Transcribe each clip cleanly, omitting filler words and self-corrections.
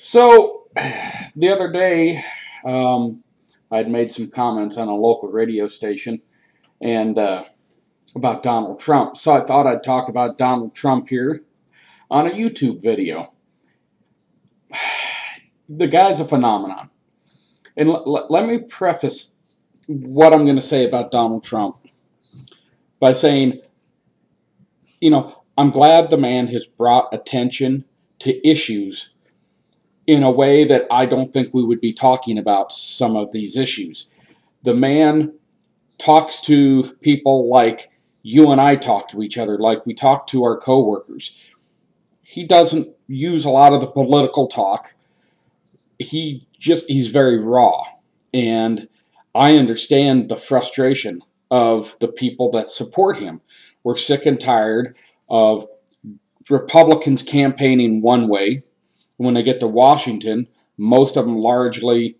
So, the other day, I'd made some comments on a local radio station and about Donald Trump. So I thought I'd talk about Donald Trump here on a YouTube video. The guy's a phenomenon. And let me preface what I'm going to say about Donald Trump by saying, I'm glad the man has brought attention to issues in a way that I don't think we would be talking about some of these issues. The man talks to people like you and I talk to each other, like we talk to our coworkers. He doesn't use a lot of the political talk. He's very raw. And I understand the frustration of the people that support him. We're sick and tired of Republicans campaigning one way. When they get to Washington, most of them largely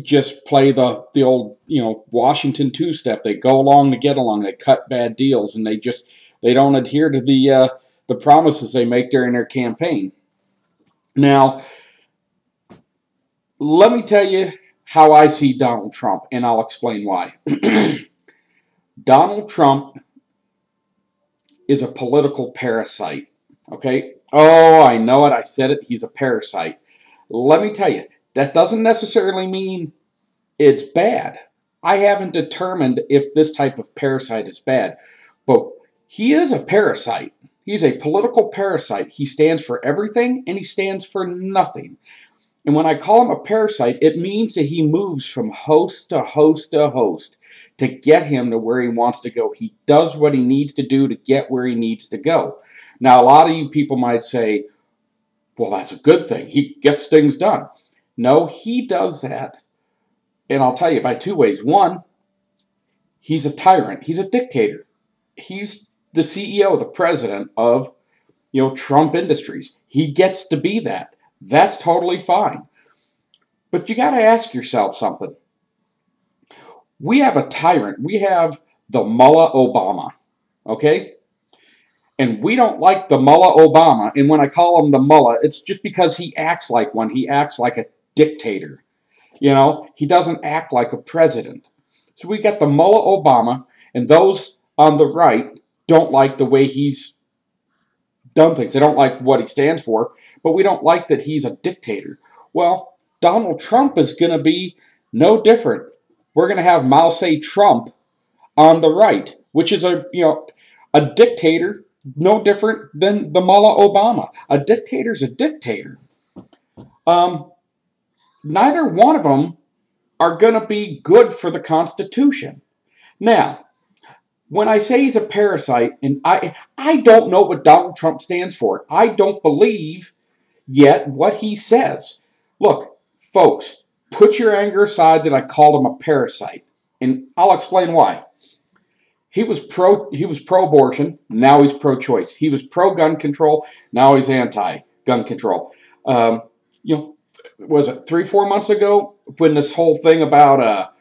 just play the old, Washington two-step. They go along to get along. They cut bad deals, and they don't adhere to the promises they make during their campaign. Now, let me tell you how I see Donald Trump, and I'll explain why. Donald Trump is a political parasite, okay? Oh, I know it. I said it. He's a parasite. Let me tell you, that doesn't necessarily mean it's bad. I haven't determined if this type of parasite is bad, but he is a parasite. He's a political parasite. He stands for everything, and he stands for nothing. And when I call him a parasite, it means that he moves from host to host to host to get him to where he wants to go. He does what he needs to do to get where he needs to go. Now, a lot of you people might say, well, that's a good thing. He gets things done. No, he does that. And I'll tell you by two ways. One, he's a tyrant. He's a dictator. He's the CEO, the president of, Trump Industries. He gets to be that. That's totally fine. But you got to ask yourself something. We have a tyrant. We have the Mullah Obama. Okay? And we don't like the Mullah Obama. And when I call him the Mullah, it's just because he acts like one. He acts like a dictator. He doesn't act like a president. So we got the Mullah Obama, and those on the right don't like the way he's done things. They don't like what he stands for, but we don't like that he's a dictator. Well, Donald Trump is going to be no different. We're going to have Mao Tse Trump on the right, which is a dictator. No different than the Mullah Obama. A dictator's a dictator. Neither one of them are going to be good for the Constitution. Now, when I say he's a parasite, and I don't know what Donald Trump stands for. I don't believe yet what he says. Look, folks, put your anger aside that I called him a parasite, and I'll explain why. He was pro-abortion, now he's pro-choice. He was pro-gun control, now he's anti-gun control. Was it 3-4 months ago when this whole thing about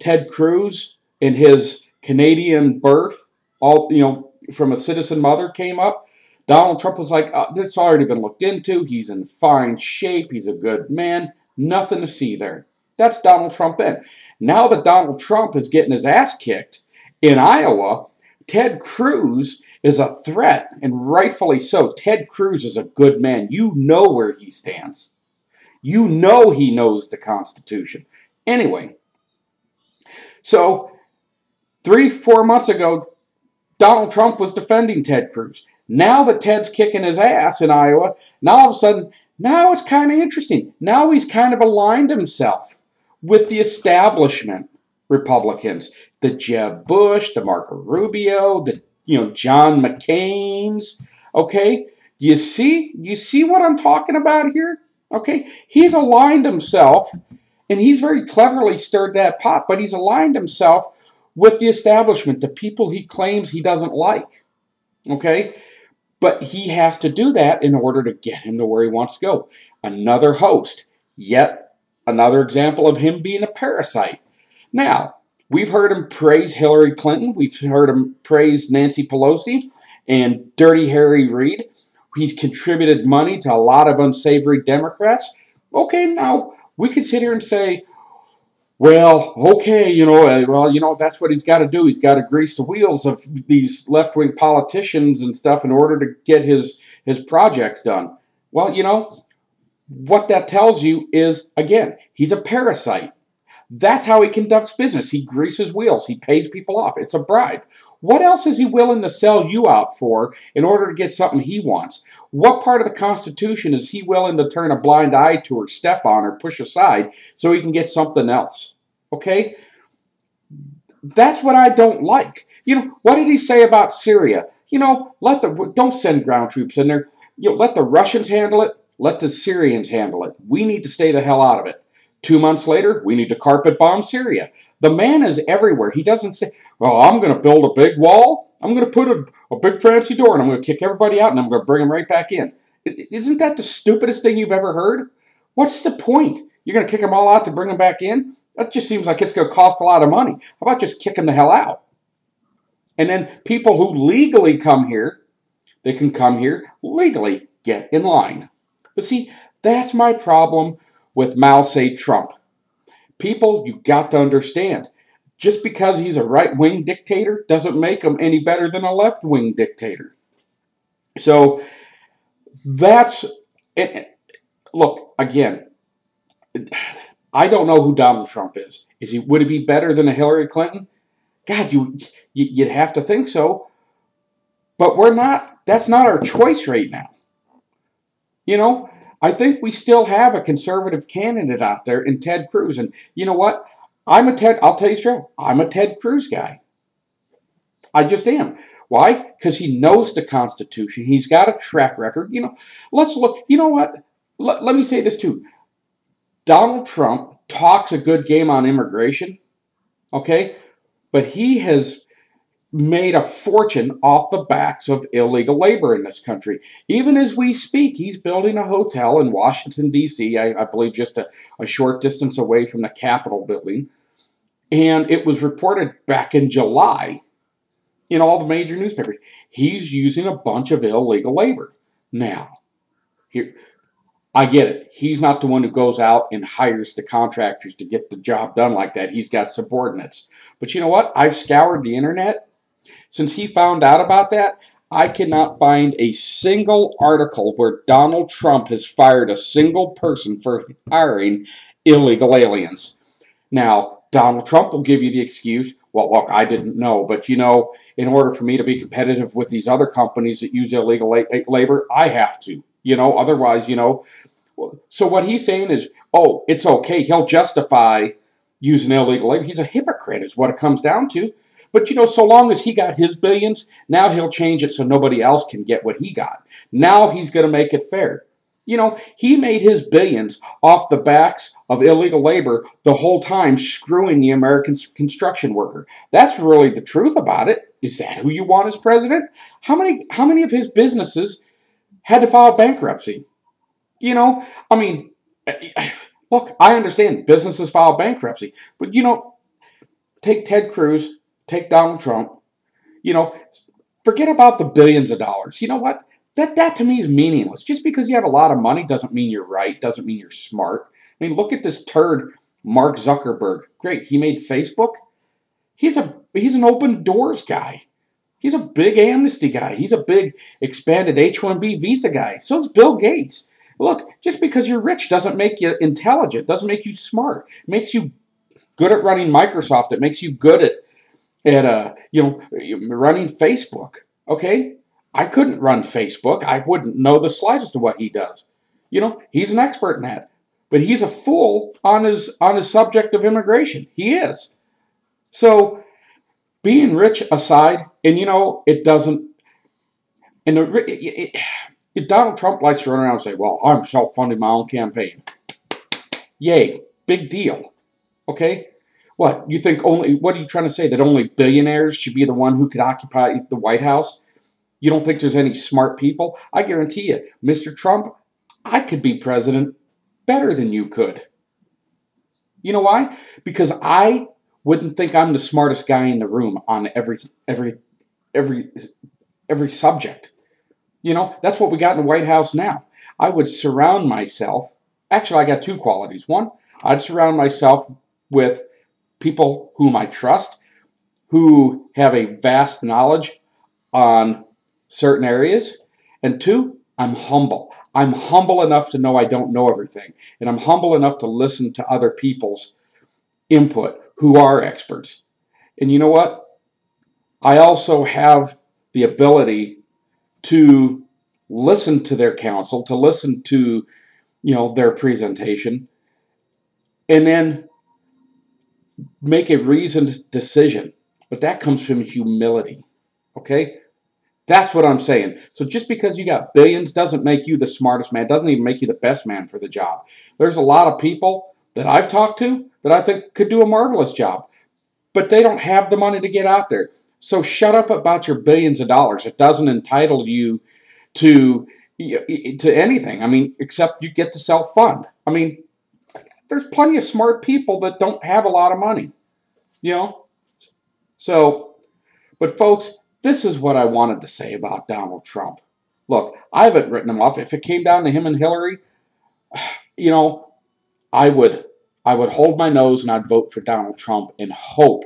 Ted Cruz and his Canadian birth, from a citizen mother came up? Donald Trump was like, it's already been looked into. He's in fine shape. He's a good man. Nothing to see there. That's Donald Trump then. Now that Donald Trump is getting his ass kicked in Iowa, Ted Cruz is a threat, and rightfully so. Ted Cruz is a good man. You know where he stands. You know he knows the Constitution. Anyway, so 3-4 months ago, Donald Trump was defending Ted Cruz. Now that Ted's kicking his ass in Iowa, now all of a sudden, now it's kind of interesting. Now he's kind of aligned himself with the establishment Republicans, the Jeb Bush, the Marco Rubio, the John McCain's. Okay, do you see what I'm talking about here? Okay, he's aligned himself, and he's very cleverly stirred that pot, but he's aligned himself with the establishment, the people he claims he doesn't like. Okay, but he has to do that in order to get him to where he wants to go. Another host, yet another example of him being a parasite. Now, we've heard him praise Hillary Clinton. We've heard him praise Nancy Pelosi and Dirty Harry Reid He's contributed money to a lot of unsavory Democrats. Okay, now we can sit here and say, well, okay, that's what he's got to do. He's got to grease the wheels of these left-wing politicians and stuff in order to get his projects done. Well, what that tells you is, again, he's a parasite. That's how he conducts business. He greases wheels. He pays people off. It's a bribe. What else is he willing to sell you out for in order to get something he wants? What part of the Constitution is he willing to turn a blind eye to or step on or push aside so he can get something else? Okay? That's what I don't like. What did he say about Syria? Don't send ground troops in there. Let the Russians handle it. Let the Syrians handle it. We need to stay the hell out of it. 2 months later, we need to carpet bomb Syria. The man is everywhere. He doesn't say, well, I'm going to build a big wall. I'm going to put a big fancy door, and I'm going to kick everybody out, and I'm going to bring them right back in. Isn't that the stupidest thing you've ever heard? What's the point? You're going to kick them all out to bring them back in? That just seems like it's going to cost a lot of money. How about just kick them the hell out? And then people who legally come here, they can come here legally, get in line. But see, that's my problem with Mao Tse Trump. People, you got to understand, just because he's a right-wing dictator doesn't make him any better than a left-wing dictator. So that's it. Look, again, I don't know who Donald Trump is. Would he be better than a Hillary Clinton? God, you'd have to think so. But we're not. That's not our choice right now. I think we still have a conservative candidate out there in Ted Cruz. And you know what? I'll tell you straight, I'm a Ted Cruz guy. I just am. Why? Because he knows the Constitution. He's got a track record. Let's look. You know what? Let me say this too. Donald Trump talks a good game on immigration, okay? But he has made a fortune off the backs of illegal labor in this country. Even as we speak, he's building a hotel in Washington, D.C., I believe just a short distance away from the Capitol building. And it was reported back in July in all the major newspapers. He's using a bunch of illegal labor. Now, here, I get it. He's not the one who goes out and hires the contractors to get the job done like that. He's got subordinates. But you know what? I've scoured the internet. Since he found out about that, I cannot find a single article where Donald Trump has fired a single person for hiring illegal aliens. Now, Donald Trump will give you the excuse, well, look, I didn't know, but in order for me to be competitive with these other companies that use illegal labor, I have to, otherwise, So what he's saying is, oh, it's okay. He'll justify using illegal labor. He's a hypocrite is what it comes down to. But, so long as he got his billions, now he'll change it so nobody else can get what he got. Now he's going to make it fair. He made his billions off the backs of illegal labor the whole time, screwing the American construction worker. That's really the truth about it. Is that who you want as president? How many of his businesses had to file bankruptcy? Look, I understand businesses file bankruptcy, but take Ted Cruz, take Donald Trump, forget about the billions of dollars. You know what? That to me is meaningless. Just because you have a lot of money doesn't mean you're right, doesn't mean you're smart. I mean, look at this turd, Mark Zuckerberg. Great, he made Facebook. He's an open doors guy. He's a big amnesty guy. He's a big expanded H-1B visa guy. So's Bill Gates. Look, just because you're rich doesn't make you intelligent, doesn't make you smart. It makes you good at running Microsoft. It makes you good at running Facebook. Okay? I couldn't run Facebook. I wouldn't know the slightest of what he does. He's an expert in that. But he's a fool on his subject of immigration. He is. So, being rich aside, and it doesn't, and Donald Trump likes to run around and say, well, I'm self-funding my own campaign. Yay, big deal. Okay? What, what are you trying to say, that only billionaires should be the one who could occupy the White House? You don't think there's any smart people? I guarantee you, Mr. Trump, I could be president better than you could. You know why? Because I wouldn't think I'm the smartest guy in the room on every subject. You know, that's what we got in the White House now. I would surround myself, actually I got two qualities. One, I'd surround myself with people whom I trust, who have a vast knowledge on certain areas. And two, I'm humble. I'm humble enough to know I don't know everything. And I'm humble enough to listen to other people's input who are experts. And you know what? I also have the ability to listen to their counsel, to listen to, their presentation, and then make a reasoned decision. But that comes from humility. Okay? That's what I'm saying. So just because you got billions doesn't make you the smartest man, doesn't even make you the best man for the job. There's a lot of people that I've talked to that I think could do a marvelous job, but they don't have the money to get out there. So shut up about your billions of dollars. It doesn't entitle you to anything. I mean, except you get to self-fund. I mean, there's plenty of smart people that don't have a lot of money, So, but folks, this is what I wanted to say about Donald Trump. Look, I haven't written him off. If it came down to him and Hillary, I would hold my nose and I'd vote for Donald Trump and hope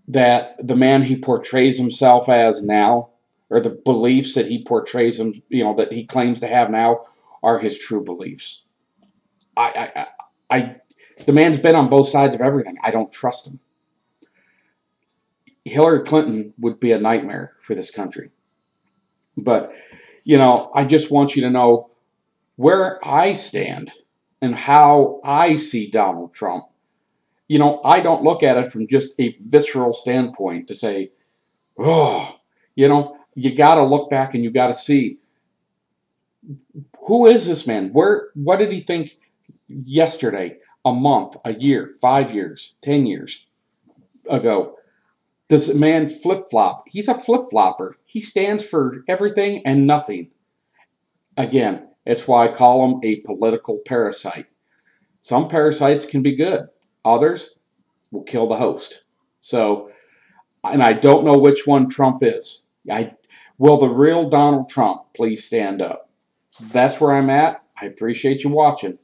that the man he portrays himself as now, or the beliefs that he portrays him, that he claims to have now, are his true beliefs. The man's been on both sides of everything. I don't trust him. Hillary Clinton would be a nightmare for this country. But, I just want you to know where I stand and how I see Donald Trump. I don't look at it from just a visceral standpoint to say, oh, you got to look back and you got to see, who is this man? What did he think yesterday, a month, a year, 5 years, 10 years ago? Does the man flip-flop? He's a flip-flopper. He stands for everything and nothing. Again, it's why I call him a political parasite. Some parasites can be good. Others will kill the host. So, and I don't know which one Trump is. Will the real Donald Trump please stand up? That's where I'm at. I appreciate you watching.